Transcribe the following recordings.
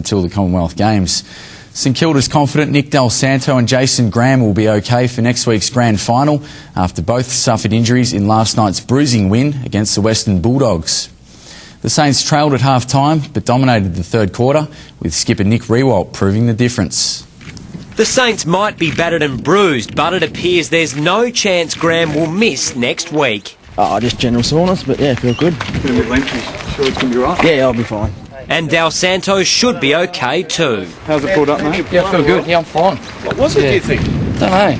until the Commonwealth Games. St Kilda's confident Nick Del Santo and Jason Graham will be okay for next week's grand final after both suffered injuries in last night's bruising win against the Western Bulldogs. The Saints trailed at half-time but dominated the third quarter, with skipper Nick Riewoldt proving the difference. The Saints might be battered and bruised, but it appears there's no chance Graham will miss next week. Just general soreness, but yeah, feel good. Bit of lengthy. Sure it's going to be right? Yeah, I'll be fine. And Del Santo should be okay too. How's it pulled up, mate? Yeah, I feel good. Yeah, I'm fine. What was it, do you think? Don't know.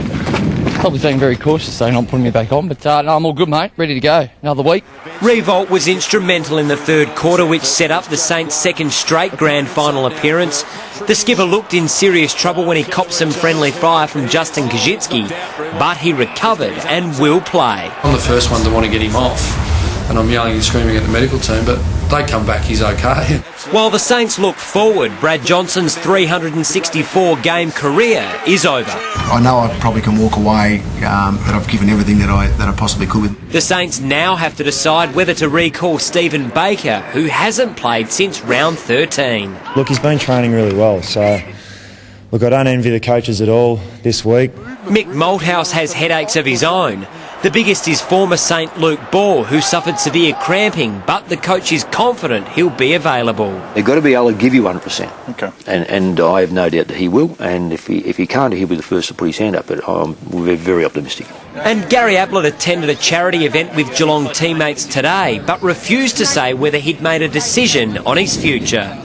Probably being very cautious, so not putting me back on. But no, I'm all good, mate. Ready to go. Another week. Riewoldt was instrumental in the third quarter, which set up the Saints' second straight grand final appearance. The skipper looked in serious trouble when he copped some friendly fire from Justin Kajitsky, but he recovered and will play. I'm the first one to want to get him off, and I'm yelling and screaming at the medical team, but they come back, he's okay. While the Saints look forward, Brad Johnson's 364-game career is over. I know I probably can walk away, that I've given everything that I possibly could with. The Saints now have to decide whether to recall Stephen Baker, who hasn't played since round 13. Look, he's been training really well, so look, I don't envy the coaches at all this week. Mick Malthouse has headaches of his own. The biggest is former Saint Luke Ball, who suffered severe cramping, but the coach is confident he'll be available. They've got to be able to give you 100%. Okay. And I have no doubt that he will, and if he can't, he'll be the first to put his hand up, but we're very optimistic. And Gary Ablett attended a charity event with Geelong teammates today, but refused to say whether he'd made a decision on his future.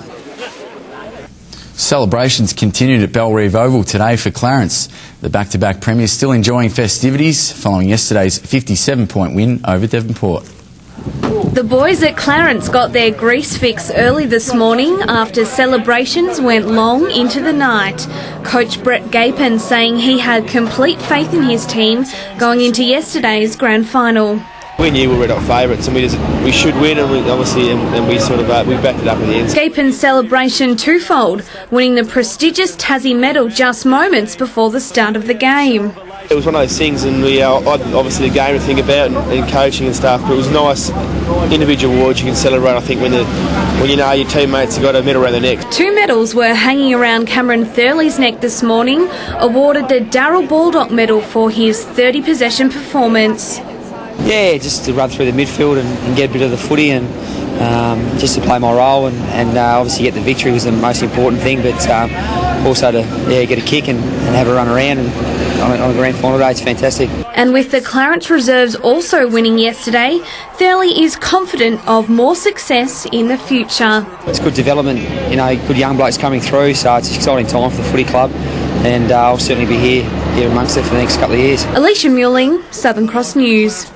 Celebrations continued at Bellerive Oval today for Clarence. The back-to-back premiers still enjoying festivities following yesterday's 57-point win over Devonport. The boys at Clarence got their grease fix early this morning after celebrations went long into the night. Coach Brett Gapin saying he had complete faith in his team going into yesterday's grand final. We knew we were not favourites, and we should win, and we backed it up at the end. Gapin's celebration twofold, winning the prestigious Tassie medal just moments before the start of the game. It was one of those things, and we obviously the game to think about and coaching and stuff. But it was nice individual awards you can celebrate. I think when you know your teammates have got a medal around their neck. 2 medals were hanging around Cameron Thurley's neck this morning. Awarded the Darryl Baldock medal for his 30 possession performance. Yeah, just to run through the midfield and get a bit of the footy and just to play my role and obviously get the victory was the most important thing, but also to get a kick and have a run around and on a grand final day. It's fantastic. And with the Clarence reserves also winning yesterday, Thurley is confident of more success in the future. It's good development, good young blokes coming through, so it's an exciting time for the footy club, and I'll certainly be here amongst it for the next couple of years. Alicia Muelling, Southern Cross News.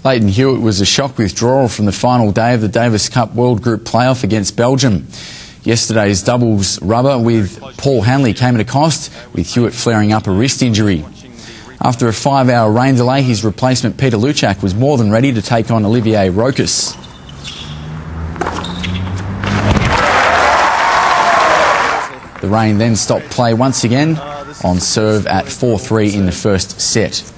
Leighton Hewitt was a shock withdrawal from the final day of the Davis Cup World Group playoff against Belgium. Yesterday's doubles rubber with Paul Hanley came at a cost, with Hewitt flaring up a wrist injury. After a 5-hour rain delay, his replacement Peter Luchak was more than ready to take on Olivier Rokas. The rain then stopped play once again on serve at 4-3 in the first set.